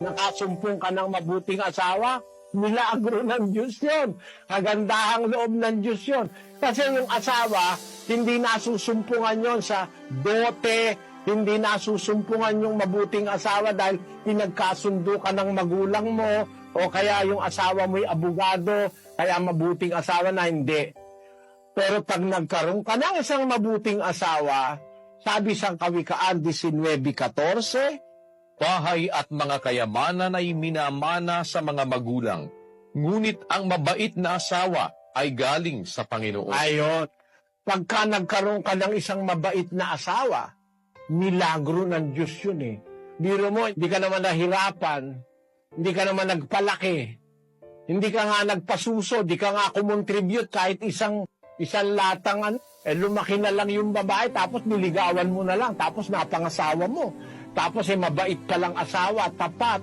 nakasumpong ka ng mabuting asawa, milagro ng Diyos yun. Kagandahang loob ng Diyos yun. Kasi yung asawa, hindi nasusumpungan yon sa dote, hindi nasusumpungan yung mabuting asawa dahil pinagkasundo ka ng magulang mo, o kaya yung asawa mo'y abogado, kaya mabuting asawa na hindi. Pero pag nagkaroon ka ng isang mabuting asawa, sabi sa Kawikaan 19:14, Bahay at mga kayamanan ay minamana sa mga magulang, ngunit ang mabait na asawa ay galing sa Panginoon. ayon, pagka nagkaroon ka ng isang mabait na asawa, milagro ng Diyos yun eh. Biro mo, hindi ka naman nahirapan, hindi ka naman nagpalaki, hindi ka nga nagpasuso, hindi ka nga kumontribute kahit isang latangan, lumaki na lang yung babae, tapos niligawan mo na lang, tapos napangasawa mo. Tapos mabait ka lang asawa, tapat.